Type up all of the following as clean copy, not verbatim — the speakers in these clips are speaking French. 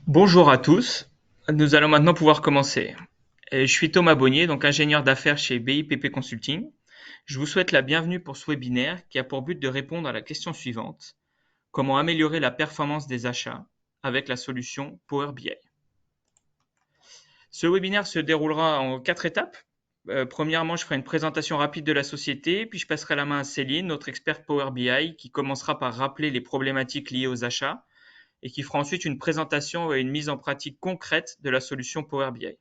Bonjour à tous, nous allons maintenant pouvoir commencer. Je suis Thomas Bonnier, donc ingénieur d'affaires chez BIPP Consulting. Je vous souhaite la bienvenue pour ce webinaire qui a pour but de répondre à la question suivante: comment améliorer la performance des achats avec la solution Power BI? Ce webinaire se déroulera en 4 étapes. Premièrement, je ferai une présentation rapide de la société, puis je passerai la main à Céline, notre experte Power BI, qui commencera par rappeler les problématiques liées aux achats et qui fera ensuite une présentation et une mise en pratique concrète de la solution Power BI.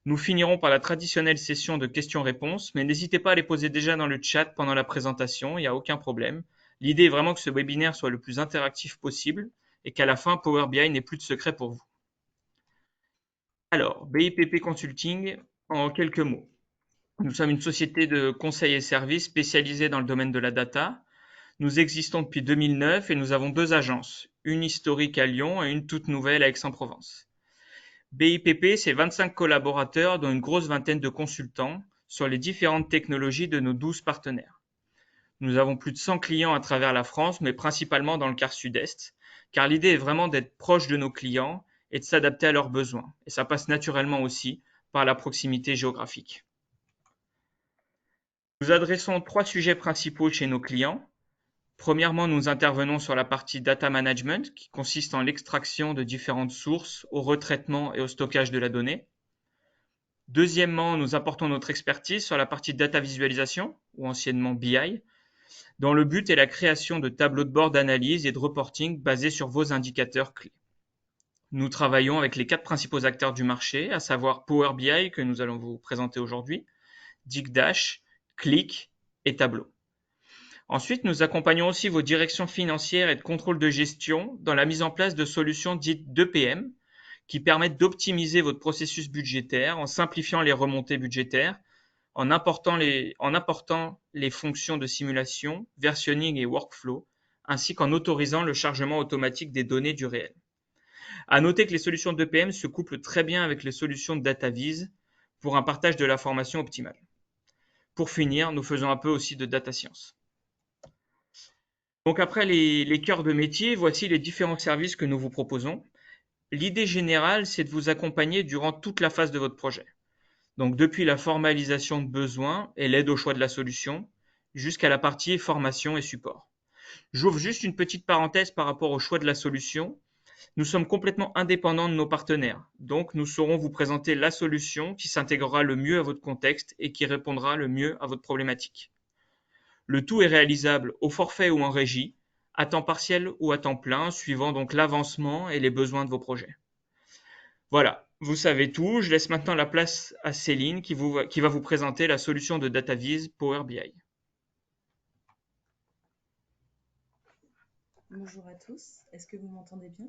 Nous finirons par la traditionnelle session de questions-réponses, mais n'hésitez pas à les poser déjà dans le chat pendant la présentation, il n'y a aucun problème. L'idée est vraiment que ce webinaire soit le plus interactif possible et qu'à la fin, Power BI n'ait plus de secret pour vous. Alors, BIPP Consulting, en quelques mots. Nous sommes une société de conseil et services spécialisée dans le domaine de la data. Nous existons depuis 2009 et nous avons deux agences, une historique à Lyon et une toute nouvelle à Aix-en-Provence. BIPP, c'est 25 collaborateurs, dont une grosse vingtaine de consultants sur les différentes technologies de nos 12 partenaires. Nous avons plus de 100 clients à travers la France, mais principalement dans le quart sud-est, car l'idée est vraiment d'être proche de nos clients et de s'adapter à leurs besoins. Et ça passe naturellement aussi par la proximité géographique. Nous adressons trois sujets principaux chez nos clients. Premièrement, nous intervenons sur la partie data management, qui consiste en l'extraction de différentes sources, au retraitement et au stockage de la donnée. Deuxièmement, nous apportons notre expertise sur la partie data visualisation, ou anciennement BI, dont le but est la création de tableaux de bord d'analyse et de reporting basés sur vos indicateurs clés. Nous travaillons avec les quatre principaux acteurs du marché, à savoir Power BI, que nous allons vous présenter aujourd'hui, Digdash, Qlik et Tableau. Ensuite, nous accompagnons aussi vos directions financières et de contrôle de gestion dans la mise en place de solutions dites d'EPM, qui permettent d'optimiser votre processus budgétaire en simplifiant les remontées budgétaires, en important les fonctions de simulation, versionning et workflow, ainsi qu'en autorisant le chargement automatique des données du réel. À noter que les solutions d'EPM se couplent très bien avec les solutions de DataVis pour un partage de l'information optimal. Pour finir, nous faisons un peu aussi de data science. Donc après les cœurs de métier, voici les différents services que nous vous proposons. L'idée générale, c'est de vous accompagner durant toute la phase de votre projet. Donc depuis la formalisation de besoins et l'aide au choix de la solution, jusqu'à la partie formation et support. J'ouvre juste une petite parenthèse par rapport au choix de la solution. Nous sommes complètement indépendants de nos partenaires, donc nous saurons vous présenter la solution qui s'intégrera le mieux à votre contexte et qui répondra le mieux à votre problématique. Le tout est réalisable au forfait ou en régie, à temps partiel ou à temps plein, suivant donc l'avancement et les besoins de vos projets. Voilà, vous savez tout. Je laisse maintenant la place à Céline qui va vous présenter la solution de DataVis Power BI. Bonjour à tous, est-ce que vous m'entendez bien?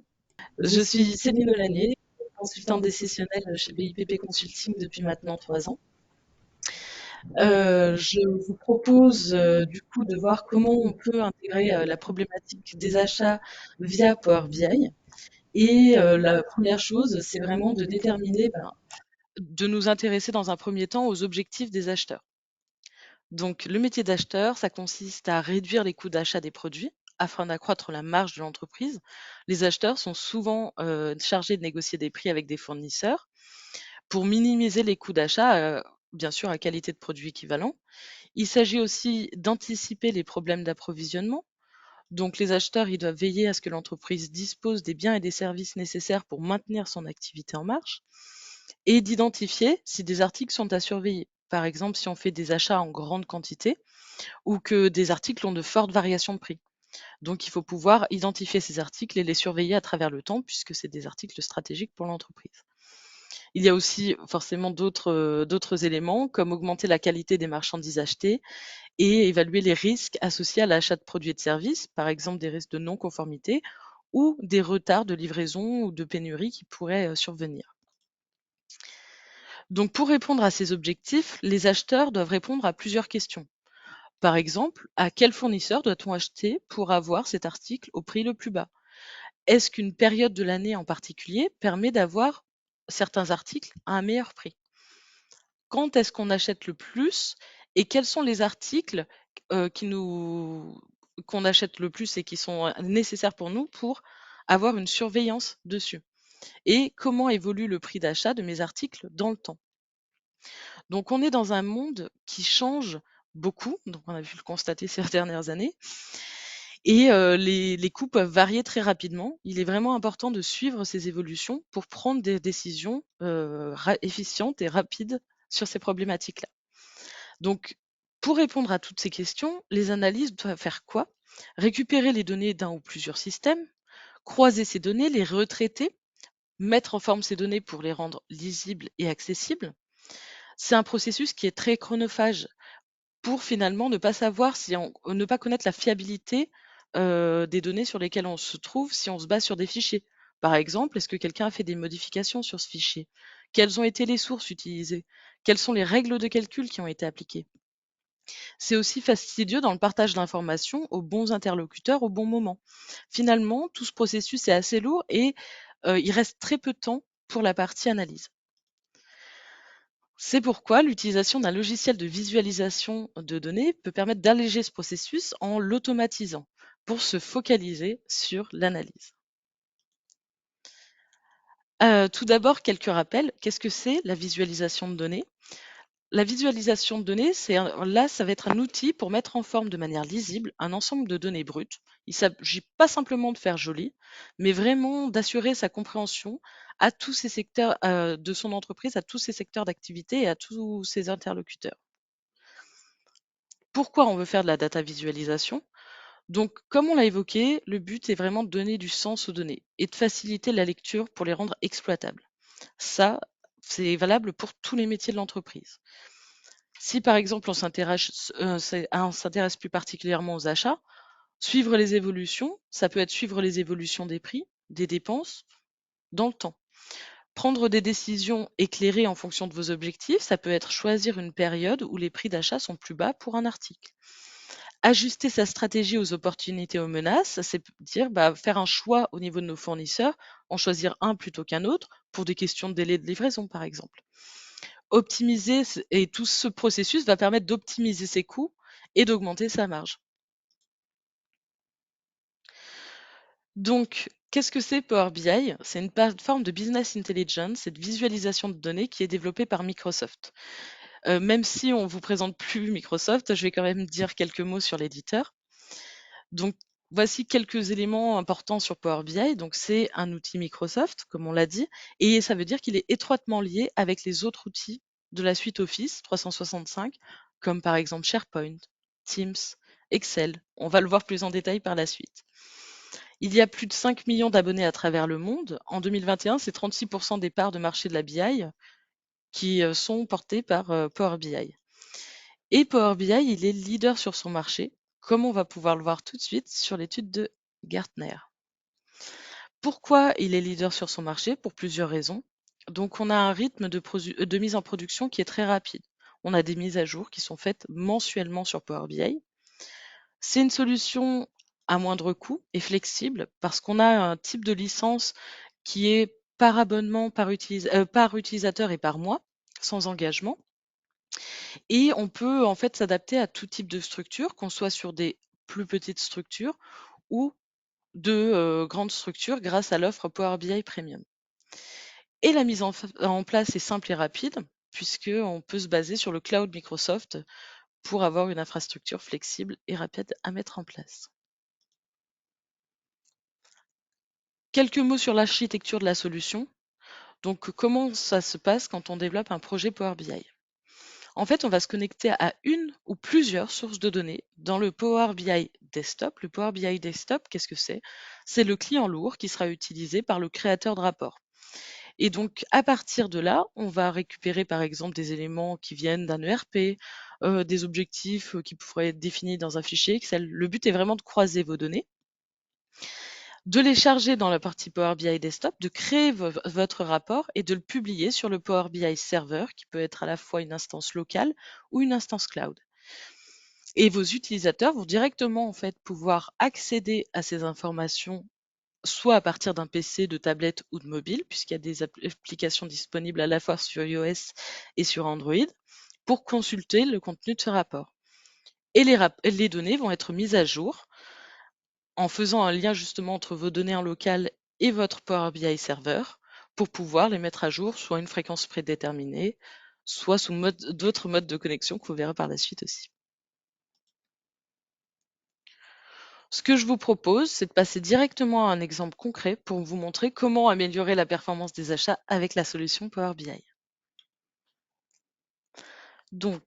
Je Je suis suis Céline Céline Olanier, Olanier, consultante consultante décisionnelle décisionnelle chez chez BIPP BIPP Consulting Consulting depuis depuis maintenant maintenant 3 3 ans. ans. Je vous propose du coup de voir comment on peut intégrer la problématique des achats via Power BI. Et la première chose, c'est vraiment de déterminer, de nous intéresser dans un premier temps aux objectifs des acheteurs. Donc le métier d'acheteur, ça consiste à réduire les coûts d'achat des produits afin d'accroître la marge de l'entreprise. Les acheteurs sont souvent chargés de négocier des prix avec des fournisseurs pour minimiser les coûts d'achat, bien sûr à qualité de produit équivalent. Il s'agit aussi d'anticiper les problèmes d'approvisionnement. Donc les acheteurs, ils doivent veiller à ce que l'entreprise dispose des biens et des services nécessaires pour maintenir son activité en marche et d'identifier si des articles sont à surveiller. Par exemple, si on fait des achats en grande quantité ou que des articles ont de fortes variations de prix. Donc il faut pouvoir identifier ces articles et les surveiller à travers le temps puisque c'est des articles stratégiques pour l'entreprise. Il y a aussi forcément d'autres éléments comme augmenter la qualité des marchandises achetées et évaluer les risques associés à l'achat de produits et de services, par exemple des risques de non-conformité ou des retards de livraison ou de pénurie qui pourraient survenir. Donc pour répondre à ces objectifs, les acheteurs doivent répondre à plusieurs questions. Par exemple, à quel fournisseur doit-on acheter pour avoir cet article au prix le plus bas? Est-ce qu'une période de l'année en particulier permet d'avoir certains articles à un meilleur prix? Quand est-ce qu'on achète le plus et quels sont les articles qui nous qu'on achète le plus et qui sont nécessaires pour nous pour avoir une surveillance dessus? et comment évolue le prix d'achat de mes articles dans le temps. Donc on est dans un monde qui change beaucoup, donc on a pu le constater ces dernières années, et les coûts peuvent varier très rapidement. Il est vraiment important de suivre ces évolutions pour prendre des décisions efficientes et rapides sur ces problématiques-là. Donc, pour répondre à toutes ces questions, les analystes doivent faire quoi? Récupérer les données d'un ou plusieurs systèmes, croiser ces données, les retraiter, mettre en forme ces données pour les rendre lisibles et accessibles. C'est un processus qui est très chronophage pour finalement ne pas savoir si ne pas connaître la fiabilité des données sur lesquelles on se trouve si on se base sur des fichiers. Par exemple, est-ce que quelqu'un a fait des modifications sur ce fichier? Quelles ont été les sources utilisées? Quelles sont les règles de calcul qui ont été appliquées? C'est aussi fastidieux dans le partage d'informations aux bons interlocuteurs au bon moment. Finalement, tout ce processus est assez lourd et il reste très peu de temps pour la partie analyse. C'est pourquoi l'utilisation d'un logiciel de visualisation de données peut permettre d'alléger ce processus en l'automatisant pour se focaliser sur l'analyse. Tout d'abord, quelques rappels. Qu'est-ce que c'est la visualisation de données? La visualisation de données, là, ça va être un outil pour mettre en forme de manière lisible un ensemble de données brutes. Il ne s'agit pas simplement de faire joli, mais vraiment d'assurer sa compréhension à tous ces secteurs de son entreprise, à tous ses secteurs d'activité et à tous ses interlocuteurs. Pourquoi on veut faire de la data visualisation? Donc, comme on l'a évoqué, le but est vraiment de donner du sens aux données et de faciliter la lecture pour les rendre exploitables. Ça, c'est valable pour tous les métiers de l'entreprise. Si par exemple on s'intéresse plus particulièrement aux achats, suivre les évolutions, ça peut être suivre les évolutions des prix, des dépenses dans le temps. Prendre des décisions éclairées en fonction de vos objectifs, ça peut être choisir une période où les prix d'achat sont plus bas pour un article. Ajuster sa stratégie aux opportunités, aux menaces, c'est dire faire un choix au niveau de nos fournisseurs, en choisir un plutôt qu'un autre, pour des questions de délai de livraison par exemple. Optimiser et tout ce processus va permettre d'optimiser ses coûts et d'augmenter sa marge. Donc, qu'est-ce que c'est Power BI? C'est une plateforme de business intelligence et de visualisation de données qui est développée par Microsoft. Même si on ne vous présente plus Microsoft, je vais quand même dire quelques mots sur l'éditeur. Donc, voici quelques éléments importants sur Power BI. Donc, c'est un outil Microsoft, comme on l'a dit, et ça veut dire qu'il est étroitement lié avec les autres outils de la suite Office 365, comme par exemple SharePoint, Teams, Excel. On va le voir plus en détail par la suite. Il y a plus de 5 millions d'abonnés à travers le monde. En 2021, c'est 36% des parts de marché de la BI qui sont portées par Power BI. Et Power BI, il est leader sur son marché, comme on va pouvoir le voir tout de suite sur l'étude de Gartner. Pourquoi il est leader sur son marché? Pour plusieurs raisons. Donc, on a un rythme de mise en production qui est très rapide. On a des mises à jour qui sont faites mensuellement sur Power BI. C'est une solution à moindre coût et flexible parce qu'on a un type de licence qui est par abonnement, par utilisateur et par mois, sans engagement. Et on peut en fait s'adapter à tout type de structure, qu'on soit sur des plus petites structures ou de grandes structures grâce à l'offre Power BI Premium. Et la mise en place est simple et rapide, puisqu'on peut se baser sur le cloud Microsoft pour avoir une infrastructure flexible et rapide à mettre en place. Quelques mots sur l'architecture de la solution. Donc, comment ça se passe quand on développe un projet Power BI? En fait, on va se connecter à une ou plusieurs sources de données dans le Power BI Desktop. Le Power BI Desktop, qu'est-ce que c'est? C'est le client lourd qui sera utilisé par le créateur de rapport. Et donc, à partir de là, on va récupérer par exemple des éléments qui viennent d'un ERP, des objectifs qui pourraient être définis dans un fichier Excel. Le but est vraiment de croiser vos données, de les charger dans la partie Power BI Desktop, de créer votre rapport et de le publier sur le Power BI Server, qui peut être à la fois une instance locale ou une instance cloud. Et vos utilisateurs vont directement en fait pouvoir accéder à ces informations soit à partir d'un PC, de tablette ou de mobile, puisqu'il y a des applications disponibles à la fois sur iOS et sur Android, pour consulter le contenu de ce rapport. Et les données vont être mises à jour en faisant un lien justement entre vos données en local et votre Power BI Server pour pouvoir les mettre à jour, soit une fréquence prédéterminée, soit sous d'autres modes de connexion que vous verrez par la suite aussi. Ce que je vous propose, c'est de passer directement à un exemple concret pour vous montrer comment améliorer la performance des achats avec la solution Power BI. Donc,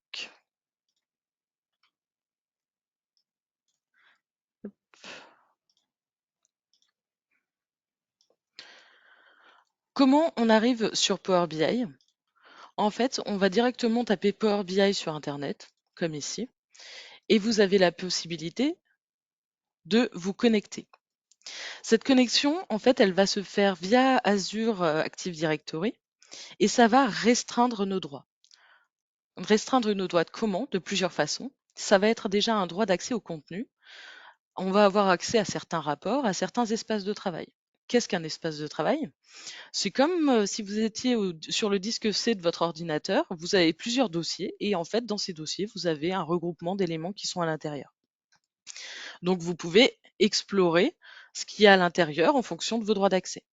comment on arrive sur Power BI? En fait, on va directement taper Power BI sur Internet, comme ici, et vous avez la possibilité de vous connecter. Cette connexion, en fait, elle va se faire via Azure Active Directory et ça va restreindre nos droits. Restreindre nos droits de comment? De plusieurs façons. Ça va être déjà un droit d'accès au contenu. On va avoir accès à certains rapports, à certains espaces de travail. Qu'est-ce qu'un espace de travail? C'est comme si vous étiez sur le disque C de votre ordinateur, vous avez plusieurs dossiers et en fait, dans ces dossiers, vous avez un regroupement d'éléments qui sont à l'intérieur. Donc, vous pouvez explorer ce qu'il y a à l'intérieur en fonction de vos droits d'accès.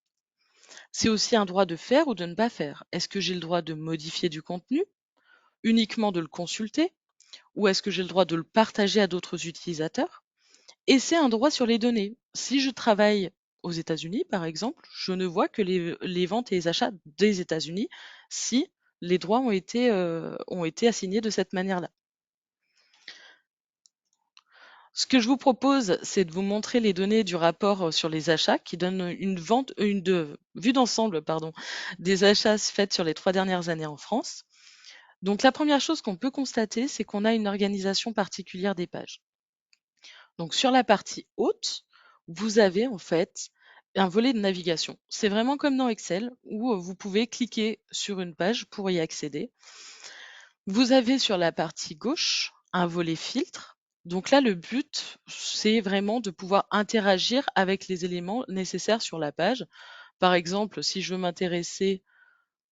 C'est aussi un droit de faire ou de ne pas faire. Est-ce que j'ai le droit de modifier du contenu, uniquement de le consulter, ou est-ce que j'ai le droit de le partager à d'autres utilisateurs? Et c'est un droit sur les données. Si je travaille aux États-Unis, par exemple, je ne vois que les ventes et les achats des États-Unis si les droits ont été assignés de cette manière-là. Ce que je vous propose, c'est de vous montrer les données du rapport sur les achats qui donne vue d'ensemble, pardon, des achats faits sur les 3 dernières années en France. Donc la première chose qu'on peut constater, c'est qu'on a une organisation particulière des pages. Donc sur la partie haute, vous avez en fait un volet de navigation. C'est vraiment comme dans Excel où vous pouvez cliquer sur une page pour y accéder. Vous avez sur la partie gauche un volet filtre. Donc là, le but, c'est vraiment de pouvoir interagir avec les éléments nécessaires sur la page. Par exemple, si je veux m'intéresser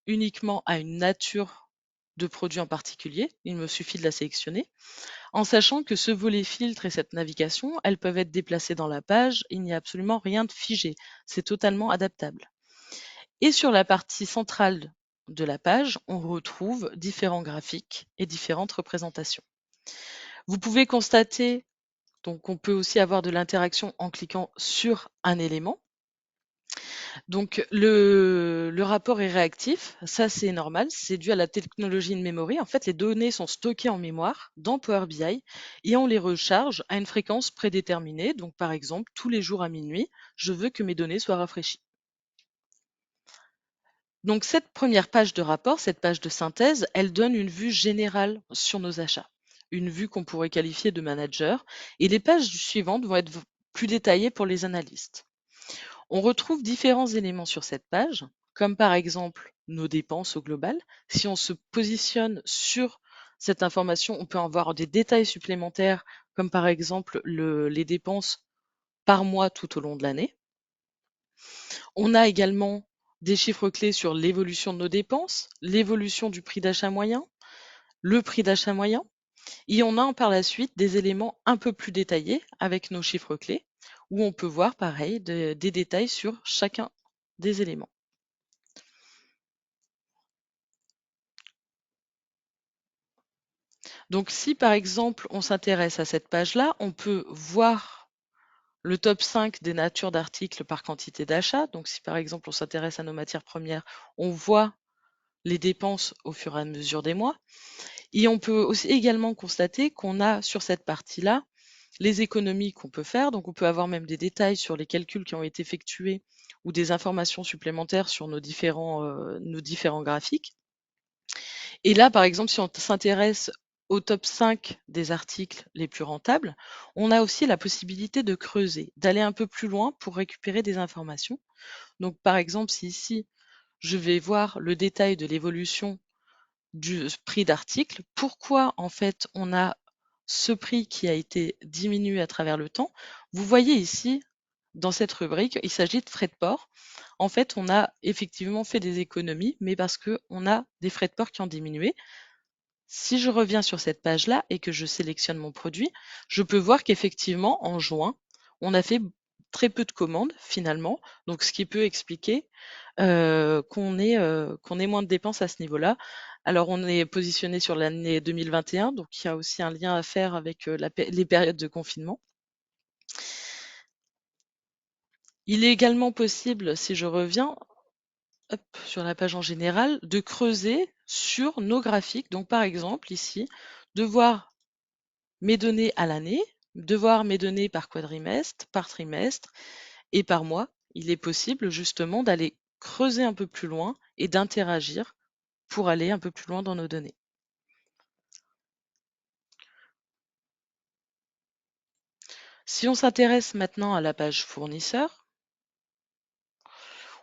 uniquement à une nature de produit en particulier, il me suffit de la sélectionner, en sachant que ce volet filtre et cette navigation, elles peuvent être déplacées dans la page, il n'y a absolument rien de figé, c'est totalement adaptable. Et sur la partie centrale de la page, on retrouve différents graphiques et différentes représentations. Vous pouvez constater, donc on peut aussi avoir de l'interaction en cliquant sur un élément. Donc le rapport est réactif, ça c'est normal, c'est dû à la technologie de memory. En fait, les données sont stockées en mémoire dans Power BI et on les recharge à une fréquence prédéterminée. Donc par exemple, tous les jours à minuit, je veux que mes données soient rafraîchies. Donc cette première page de rapport, cette page de synthèse, elle donne une vue générale sur nos achats, une vue qu'on pourrait qualifier de manager, et les pages suivantes vont être plus détaillées pour les analystes. On retrouve différents éléments sur cette page, comme par exemple nos dépenses au global. Si on se positionne sur cette information, on peut avoir des détails supplémentaires, comme par exemple les dépenses par mois tout au long de l'année. On a également des chiffres clés sur l'évolution de nos dépenses, l'évolution du prix d'achat moyen, le prix d'achat moyen, et on a par la suite des éléments un peu plus détaillés avec nos chiffres clés, où on peut voir pareil des détails sur chacun des éléments. Donc si par exemple on s'intéresse à cette page-là, on peut voir le top 5 des natures d'articles par quantité d'achat. Donc si par exemple on s'intéresse à nos matières premières, on voit les dépenses au fur et à mesure des mois. Et on peut aussi également constater qu'on a sur cette partie-là les économies qu'on peut faire. Donc on peut avoir même des détails sur les calculs qui ont été effectués ou des informations supplémentaires sur nos différents graphiques. Et là, par exemple, si on s'intéresse au top 5 des articles les plus rentables, on a aussi la possibilité de creuser, d'aller un peu plus loin pour récupérer des informations. Donc par exemple, si ici, je vais voir le détail de l'évolution du prix d'article, pourquoi en fait on a ce prix qui a été diminué à travers le temps. Vous voyez ici, dans cette rubrique, il s'agit de frais de port. En fait, on a effectivement fait des économies, mais parce qu'on a des frais de port qui ont diminué. Si je reviens sur cette page-là et que je sélectionne mon produit, je peux voir qu'effectivement, en juin, on a fait très peu de commandes finalement, donc ce qui peut expliquer qu'on ait moins de dépenses à ce niveau-là. Alors on est positionné sur l'année 2021, donc il y a aussi un lien à faire avec les périodes de confinement. Il est également possible, si je reviens sur la page en général, de creuser sur nos graphiques. Donc par exemple ici, de voir mes données à l'année, de voir mes données par quadrimestre, par trimestre et par mois. Il est possible justement d'aller creuser un peu plus loin et d'interagir pour aller un peu plus loin dans nos données. Si on s'intéresse maintenant à la page fournisseur,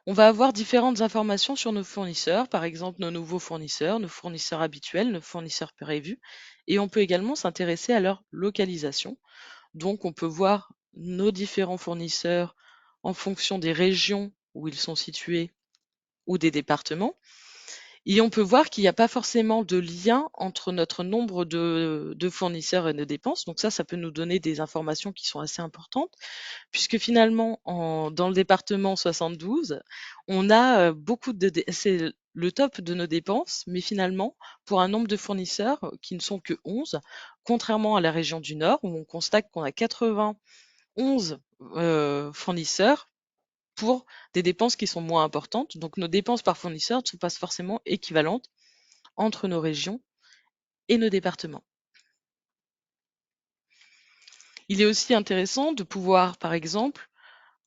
on va avoir différentes informations sur nos fournisseurs, par exemple nos nouveaux fournisseurs, nos fournisseurs habituels, nos fournisseurs prévus, et on peut également s'intéresser à leur localisation. Donc on peut voir nos différents fournisseurs en fonction des régions où ils sont situés ou des départements. Et on peut voir qu'il n'y a pas forcément de lien entre notre nombre de fournisseurs et nos dépenses. Donc ça peut nous donner des informations qui sont assez importantes, puisque finalement, dans le département 72, on a beaucoup c'est le top de nos dépenses, mais finalement, pour un nombre de fournisseurs qui ne sont que 11, contrairement à la région du Nord, où on constate qu'on a 91 fournisseurs pour des dépenses qui sont moins importantes. Donc nos dépenses par fournisseur ne sont pas forcément équivalentes entre nos régions et nos départements. Il est aussi intéressant de pouvoir, par exemple,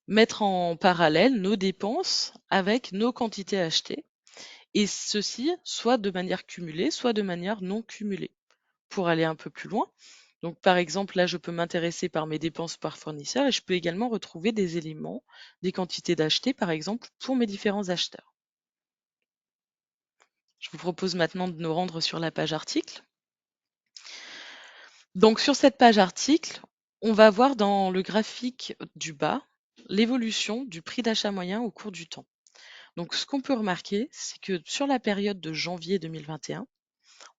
mettre en parallèle nos dépenses avec nos quantités achetées, et ceci soit de manière cumulée, soit de manière non cumulée. Pour aller un peu plus loin, donc par exemple, là, je peux m'intéresser par mes dépenses par fournisseur et je peux également retrouver des éléments, des quantités d'achetés, par exemple, pour mes différents acheteurs. Je vous propose maintenant de nous rendre sur la page article. Donc sur cette page article, on va voir dans le graphique du bas l'évolution du prix d'achat moyen au cours du temps. Donc ce qu'on peut remarquer, c'est que sur la période de janvier 2021,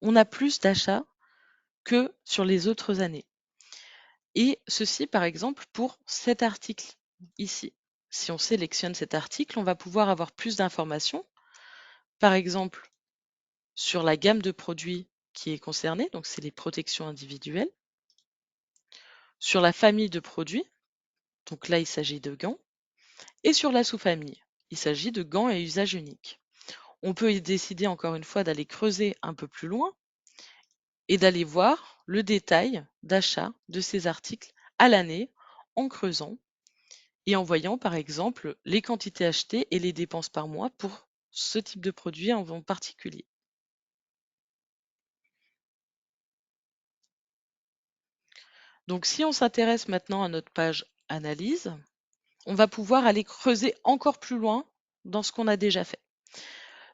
on a plus d'achats que sur les autres années. Et ceci, par exemple, pour cet article ici. Si on sélectionne cet article, on va pouvoir avoir plus d'informations. Par exemple, sur la gamme de produits qui est concernée, donc c'est les protections individuelles. Sur la famille de produits, donc là il s'agit de gants. Et sur la sous-famille, il s'agit de gants à usage unique. On peut y décider encore une fois d'aller creuser un peu plus loin et d'aller voir le détail d'achat de ces articles à l'année en creusant et en voyant par exemple les quantités achetées et les dépenses par mois pour ce type de produit en particulier. Donc si on s'intéresse maintenant à notre page analyse, on va pouvoir aller creuser encore plus loin dans ce qu'on a déjà fait.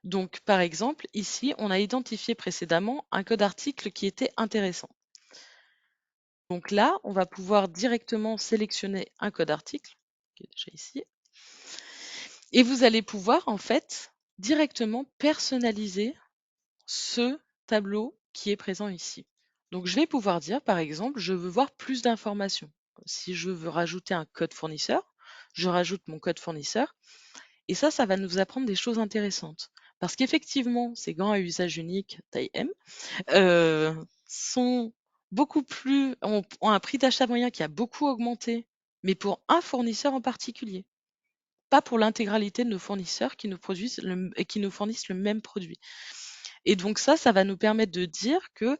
Donc par exemple, ici, on a identifié précédemment un code article qui était intéressant. Donc là, on va pouvoir directement sélectionner un code article, qui est déjà ici, et vous allez pouvoir en fait directement personnaliser ce tableau qui est présent ici. Donc je vais pouvoir dire par exemple, je veux voir plus d'informations. Si je veux rajouter un code fournisseur, je rajoute mon code fournisseur et ça va nous apprendre des choses intéressantes. Parce qu'effectivement, ces gants à usage unique taille M sont ont un prix d'achat moyen qui a beaucoup augmenté, mais pour un fournisseur en particulier, pas pour l'intégralité de nos fournisseurs qui nous fournissent le même produit. Et donc ça va nous permettre de dire que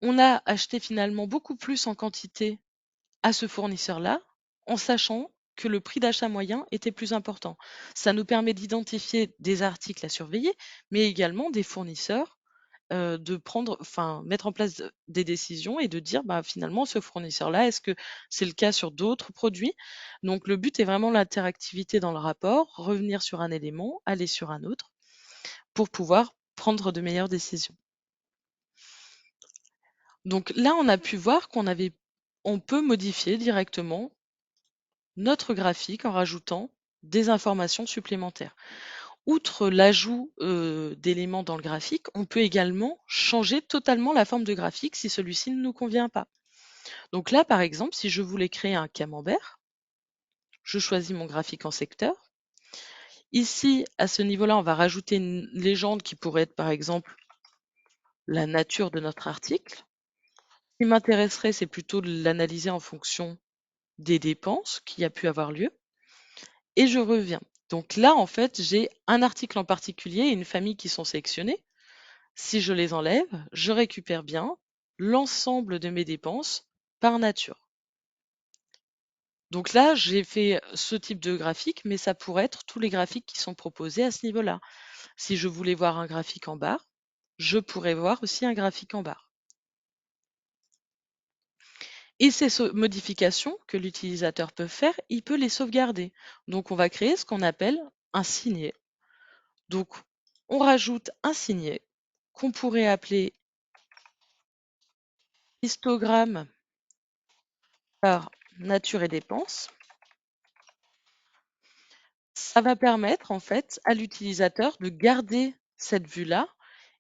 on a acheté finalement beaucoup plus en quantité à ce fournisseur-là, en sachant que le prix d'achat moyen était plus important. Ça nous permet d'identifier des articles à surveiller, mais également des fournisseurs, mettre en place des décisions et de dire bah, finalement ce fournisseur-là, est-ce que c'est le cas sur d'autres produits? Donc le but est vraiment l'interactivité dans le rapport, revenir sur un élément, aller sur un autre, pour pouvoir prendre de meilleures décisions. Donc là, on a pu voir on peut modifier directement notre graphique en rajoutant des informations supplémentaires. Outre l'ajout d'éléments dans le graphique, on peut également changer totalement la forme de graphique si celui-ci ne nous convient pas. Donc là, par exemple, si je voulais créer un camembert, je choisis mon graphique en secteur. Ici, à ce niveau-là, on va rajouter une légende qui pourrait être par exemple la nature de notre article. Ce qui m'intéresserait, c'est plutôt de l'analyser en fonction des dépenses qui a pu avoir lieu. Et je reviens. Donc là, en fait, j'ai un article en particulier et une famille qui sont sélectionnés. Si je les enlève, je récupère bien l'ensemble de mes dépenses par nature. Donc là, j'ai fait ce type de graphique, mais ça pourrait être tous les graphiques qui sont proposés à ce niveau-là. Si je voulais voir un graphique en barre, je pourrais voir aussi un graphique en barre. Et ces modifications que l'utilisateur peut faire, il peut les sauvegarder. Donc on va créer ce qu'on appelle un signet. Donc on rajoute un signet qu'on pourrait appeler histogramme par nature et dépenses. Ça va permettre en fait à l'utilisateur de garder cette vue-là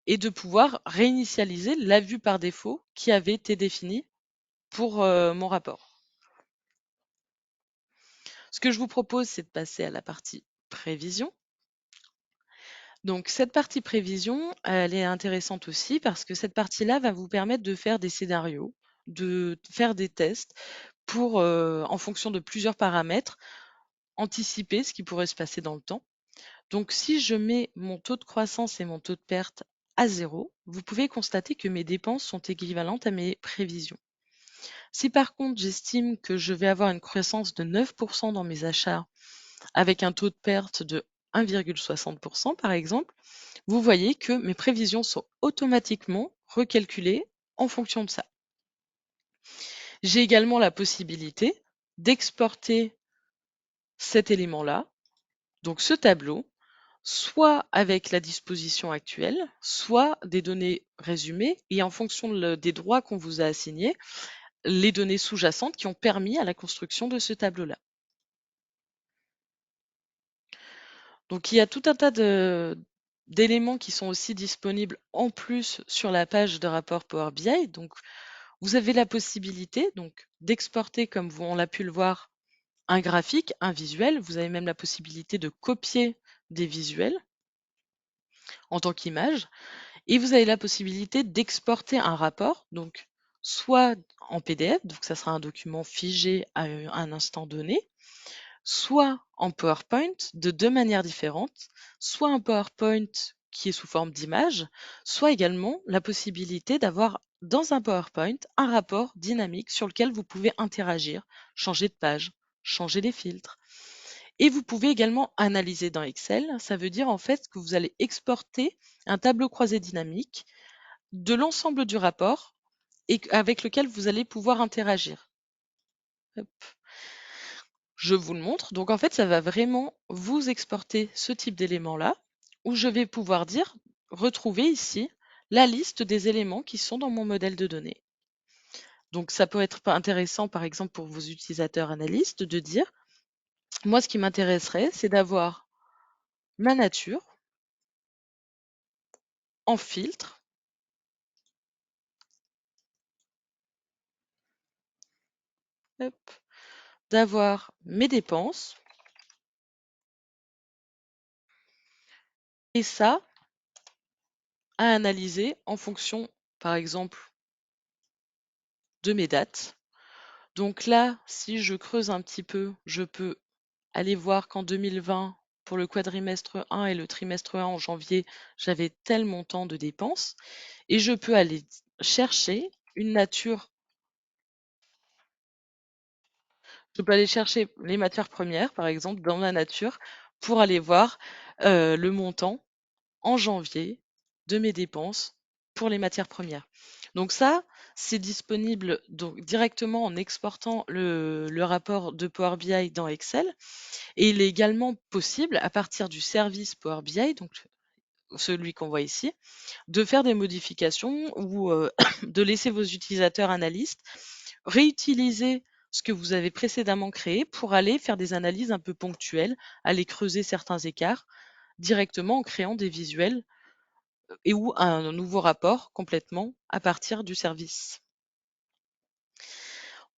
et de pouvoir réinitialiser la vue par défaut qui avait été définie pour mon rapport. Ce que je vous propose, c'est de passer à la partie prévision. Donc cette partie prévision, elle est intéressante aussi parce que cette partie-là va vous permettre de faire des scénarios, de faire des tests pour, en fonction de plusieurs paramètres, anticiper ce qui pourrait se passer dans le temps. Donc si je mets mon taux de croissance et mon taux de perte à 0, vous pouvez constater que mes dépenses sont équivalentes à mes prévisions. Si par contre j'estime que je vais avoir une croissance de 9% dans mes achats avec un taux de perte de 1,60% par exemple, vous voyez que mes prévisions sont automatiquement recalculées en fonction de ça. J'ai également la possibilité d'exporter cet élément-là, donc ce tableau, soit avec la disposition actuelle, soit des données résumées et en fonction des droits qu'on vous a assignés, les données sous-jacentes qui ont permis à la construction de ce tableau-là. Donc il y a tout un tas d'éléments qui sont aussi disponibles en plus sur la page de rapport Power BI. Donc vous avez la possibilité donc d'exporter, comme on l'a pu le voir, un graphique, un visuel. Vous avez même la possibilité de copier des visuels en tant qu'image. Et vous avez la possibilité d'exporter un rapport, donc soit en PDF, donc ça sera un document figé à un instant donné, soit en PowerPoint de deux manières différentes, soit un PowerPoint qui est sous forme d'image, soit également la possibilité d'avoir dans un PowerPoint un rapport dynamique sur lequel vous pouvez interagir, changer de page, changer les filtres. Et vous pouvez également analyser dans Excel. Ça veut dire en fait que vous allez exporter un tableau croisé dynamique de l'ensemble du rapport et avec lequel vous allez pouvoir interagir. Hop. Je vous le montre. Donc en fait, ça va vraiment vous exporter ce type d'éléments-là, où je vais pouvoir dire, retrouver ici la liste des éléments qui sont dans mon modèle de données. Donc ça peut être intéressant, par exemple, pour vos utilisateurs analystes, de dire, moi, ce qui m'intéresserait, c'est d'avoir ma nature en filtre, hop, d'avoir mes dépenses, et ça à analyser en fonction, par exemple, de mes dates. Donc là, si je creuse un petit peu, je peux aller voir qu'en 2020, pour le quadrimestre 1 et le trimestre 1 en janvier, j'avais tel montant de dépenses. Et je peux aller chercher une nature. Je peux aller chercher les matières premières, par exemple, dans la nature, pour aller voir le montant en janvier de mes dépenses pour les matières premières. Donc ça, c'est disponible donc directement en exportant le rapport de Power BI dans Excel. Et il est également possible, à partir du service Power BI, donc celui qu'on voit ici, de faire des modifications ou de laisser vos utilisateurs analystes réutiliser ce que vous avez précédemment créé pour aller faire des analyses un peu ponctuelles, aller creuser certains écarts directement en créant des visuels et ou un nouveau rapport complètement à partir du service.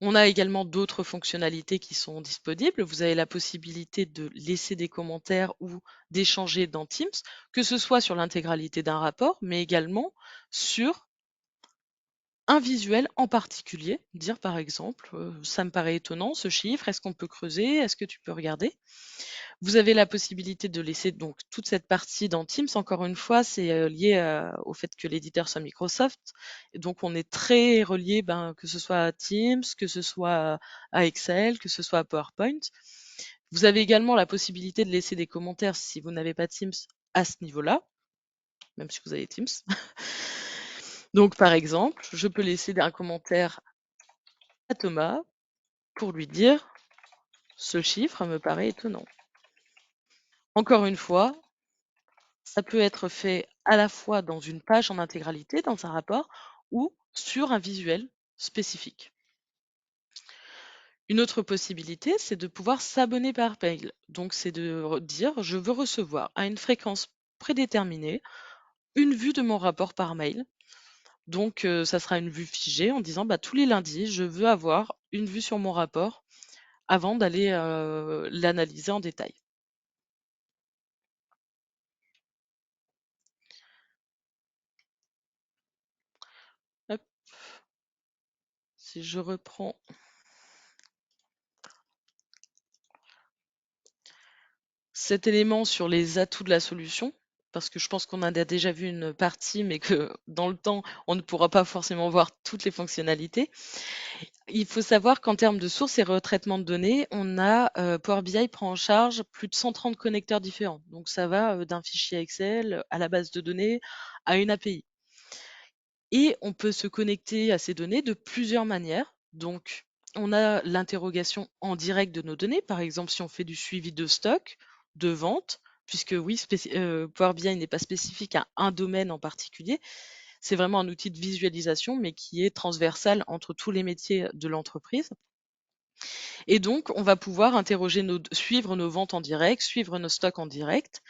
On a également d'autres fonctionnalités qui sont disponibles. Vous avez la possibilité de laisser des commentaires ou d'échanger dans Teams, que ce soit sur l'intégralité d'un rapport, mais également sur un visuel en particulier. Dire par exemple, ça me paraît étonnant ce chiffre, est-ce qu'on peut creuser, est-ce que tu peux regarder? Vous avez la possibilité de laisser donc toute cette partie dans Teams. Encore une fois, c'est lié au fait que l'éditeur soit Microsoft. Et donc, on est très relié, que ce soit à Teams, que ce soit à Excel, que ce soit à PowerPoint. Vous avez également la possibilité de laisser des commentaires si vous n'avez pas Teams à ce niveau-là, même si vous avez Teams. Donc, par exemple, je peux laisser un commentaire à Thomas pour lui dire ce chiffre me paraît étonnant. Encore une fois, ça peut être fait à la fois dans une page en intégralité, dans un rapport, ou sur un visuel spécifique. Une autre possibilité, c'est de pouvoir s'abonner par mail. Donc, c'est de dire, je veux recevoir à une fréquence prédéterminée une vue de mon rapport par mail. Donc, ça sera une vue figée en disant, tous les lundis, je veux avoir une vue sur mon rapport avant d'aller l'analyser en détail. Hop. Si je reprends cet élément sur les atouts de la solution, parce que je pense qu'on en a déjà vu une partie, mais que dans le temps, on ne pourra pas forcément voir toutes les fonctionnalités. Il faut savoir qu'en termes de sources et retraitement de données, Power BI prend en charge plus de 130 connecteurs différents. Donc ça va d'un fichier Excel à la base de données à une API. Et on peut se connecter à ces données de plusieurs manières. Donc, on a l'interrogation en direct de nos données. Par exemple, si on fait du suivi de stock, de vente, puisque oui, Power BI n'est pas spécifique à un domaine en particulier. C'est vraiment un outil de visualisation, mais qui est transversal entre tous les métiers de l'entreprise. Et donc, on va pouvoir suivre nos ventes en direct, suivre nos stocks en direct.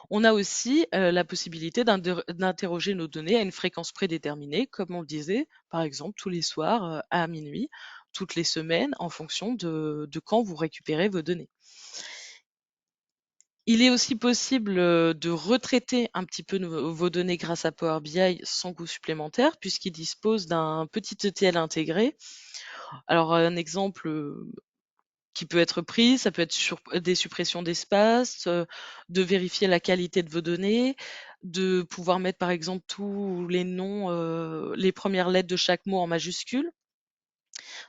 On a aussi la possibilité d'interroger nos données à une fréquence prédéterminée, comme on le disait, par exemple tous les soirs à minuit, toutes les semaines, en fonction de quand vous récupérez vos données. Il est aussi possible de retraiter un petit peu vos données grâce à Power BI sans coût supplémentaire, puisqu'il dispose d'un petit ETL intégré. Alors, un exemple qui peut être pris, ça peut être des suppressions d'espace, de vérifier la qualité de vos données, de pouvoir mettre par exemple tous les noms, les premières lettres de chaque mot en majuscule.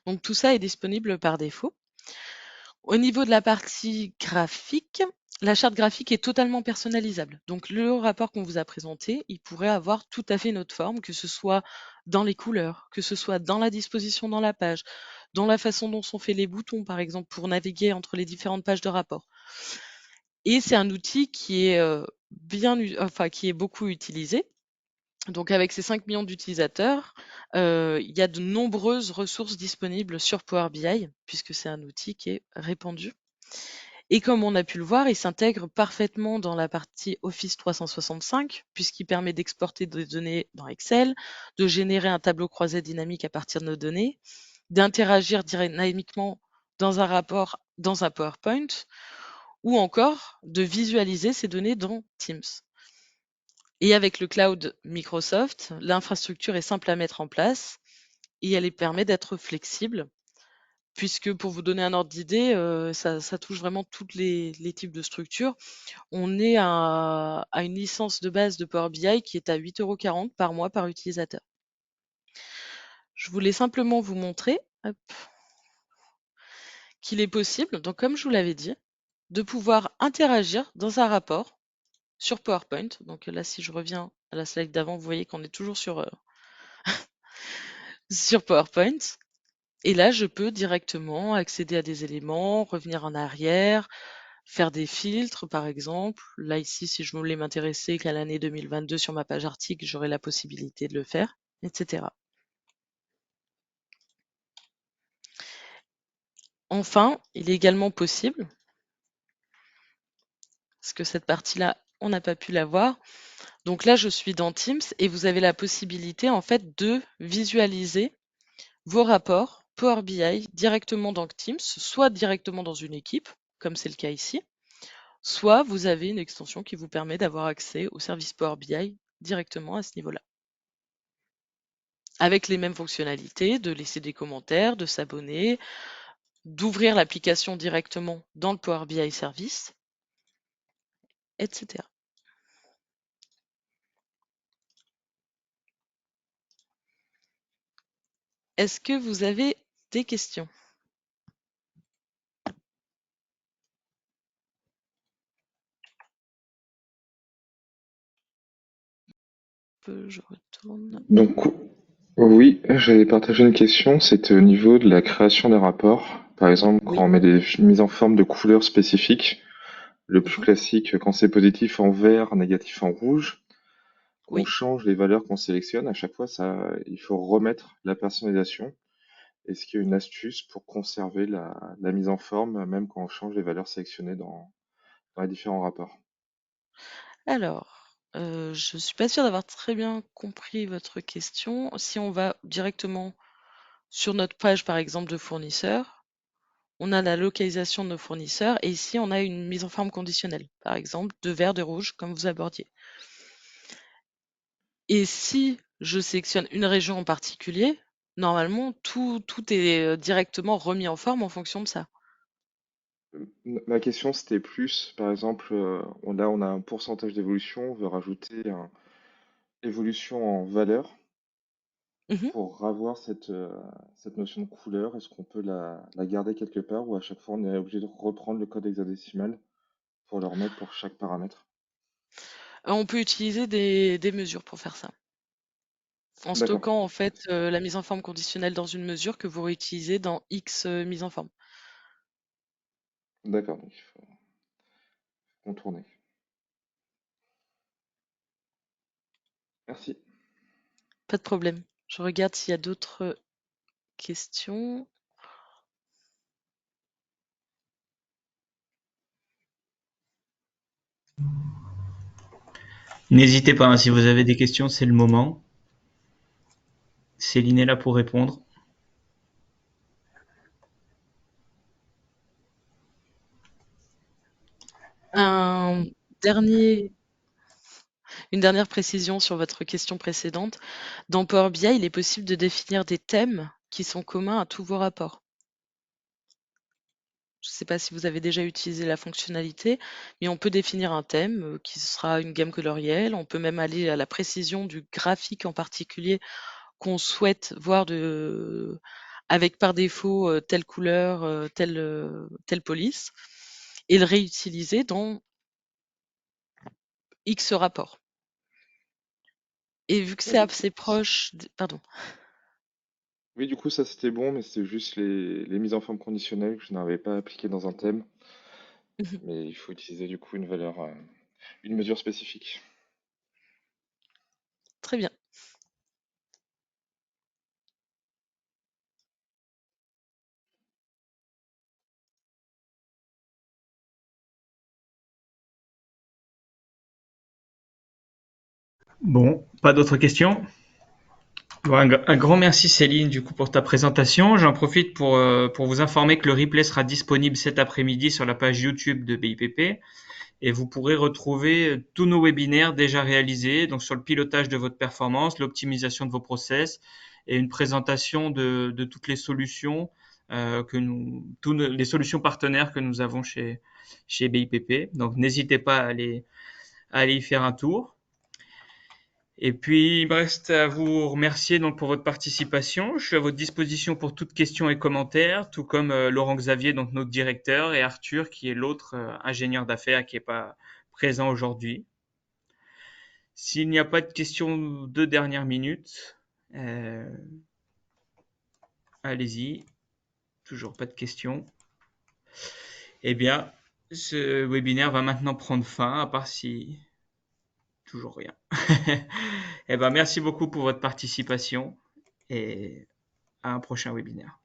Donc tout ça est disponible par défaut. Au niveau de la partie graphique, la charte graphique est totalement personnalisable. Donc le rapport qu'on vous a présenté, il pourrait avoir tout à fait une autre forme, que ce soit dans les couleurs, que ce soit dans la disposition dans la page, dans la façon dont sont faits les boutons, par exemple, pour naviguer entre les différentes pages de rapport. Et c'est un outil qui est qui est beaucoup utilisé. Donc avec ces 5 millions d'utilisateurs, il y a de nombreuses ressources disponibles sur Power BI, puisque c'est un outil qui est répandu. Et comme on a pu le voir, il s'intègre parfaitement dans la partie Office 365, puisqu'il permet d'exporter des données dans Excel, de générer un tableau croisé dynamique à partir de nos données, d'interagir dynamiquement dans un rapport, dans un PowerPoint, ou encore de visualiser ces données dans Teams. Et avec le cloud Microsoft, l'infrastructure est simple à mettre en place et elle permet d'être flexible, puisque pour vous donner un ordre d'idée, ça touche vraiment tous les types de structures. On est à une licence de base de Power BI qui est à 8,40 € par mois par utilisateur. Je voulais simplement vous montrer qu'il est possible, donc comme je vous l'avais dit, de pouvoir interagir dans un rapport sur PowerPoint. Donc là, si je reviens à la slide d'avant, vous voyez qu'on est toujours sur PowerPoint. Et là, je peux directement accéder à des éléments, revenir en arrière, faire des filtres, par exemple. Là, ici, si je voulais m'intéresser qu'à l'année 2022 sur ma page article, j'aurais la possibilité de le faire, etc. Enfin, il est également possible, parce que cette partie-là, on n'a pas pu la voir. Donc là, je suis dans Teams et vous avez la possibilité, en fait, de visualiser vos rapports Power BI directement dans Teams, soit directement dans une équipe, comme c'est le cas ici, soit vous avez une extension qui vous permet d'avoir accès au service Power BI directement à ce niveau-là. Avec les mêmes fonctionnalités, de laisser des commentaires, de s'abonner, d'ouvrir l'application directement dans le Power BI Service, etc. Est-ce que vous avez des questions? Je retourne. Donc, oui, j'avais partagé une question, c'était au niveau de la création des rapports. Par exemple, Oui. quand on met des mises en forme de couleurs spécifiques, le plus Mhm. classique, quand c'est positif en vert, négatif en rouge, qu'on Oui. change les valeurs qu'on sélectionne, à chaque fois, il faut remettre la personnalisation. Est-ce qu'il y a une astuce pour conserver la mise en forme, même quand on change les valeurs sélectionnées dans les différents rapports? Alors, je suis pas sûre d'avoir très bien compris votre question. Si on va directement sur notre page, par exemple, de fournisseurs, on a la localisation de nos fournisseurs et ici, on a une mise en forme conditionnelle, par exemple, de vert, de rouge, comme vous abordiez. Et si je sélectionne une région en particulier, normalement, tout est directement remis en forme en fonction de ça. Ma question, c'était plus, par exemple, là, on a un pourcentage d'évolution, on veut rajouter un évolution en valeur. Mhm. Pour avoir cette notion de couleur, est-ce qu'on peut la garder quelque part ou à chaque fois on est obligé de reprendre le code hexadécimal pour le remettre pour chaque paramètre? On peut utiliser des mesures pour faire ça. En D'accord. stockant en fait la mise en forme conditionnelle dans une mesure que vous réutilisez dans X mise en forme. D'accord, donc il faut contourner. Merci. Pas de problème. Je regarde s'il y a d'autres questions. N'hésitez pas, hein, si vous avez des questions, c'est le moment. Céline est là pour répondre. Un dernier, une dernière précision sur votre question précédente. Dans Power BI, il est possible de définir des thèmes qui sont communs à tous vos rapports. Je ne sais pas si vous avez déjà utilisé la fonctionnalité, mais on peut définir un thème qui sera une gamme colorielle. On peut même aller à la précision du graphique en particulier qu'on souhaite voir avec par défaut telle couleur, telle police, et le réutiliser dans X rapport. Et vu que Ouais, c'est du coup, assez proche, pardon. oui, du coup, ça c'était bon, mais c'était juste les mises en forme conditionnelles que je n'avais pas appliquées dans un thème. Mais il faut utiliser du coup une valeur, une mesure spécifique. Très bien. Bon, pas d'autres questions? Bon, un grand merci Céline du coup pour ta présentation. J'en profite pour vous informer que le replay sera disponible cet après-midi sur la page YouTube de BIPP et vous pourrez retrouver tous nos webinaires déjà réalisés, donc sur le pilotage de votre performance, l'optimisation de vos process et une présentation de toutes les solutions les solutions partenaires que nous avons chez BIPP. Donc n'hésitez pas à aller y faire un tour. Et puis, il me reste à vous remercier donc pour votre participation. Je suis à votre disposition pour toutes questions et commentaires, tout comme Laurent Xavier, donc notre directeur, et Arthur, qui est l'autre ingénieur d'affaires qui n'est pas présent aujourd'hui. S'il n'y a pas de questions de dernière minute, euh, allez-y. Toujours pas de questions. Eh bien, ce webinaire va maintenant prendre fin, à part si toujours rien. Eh ben, merci beaucoup pour votre participation et à un prochain webinaire.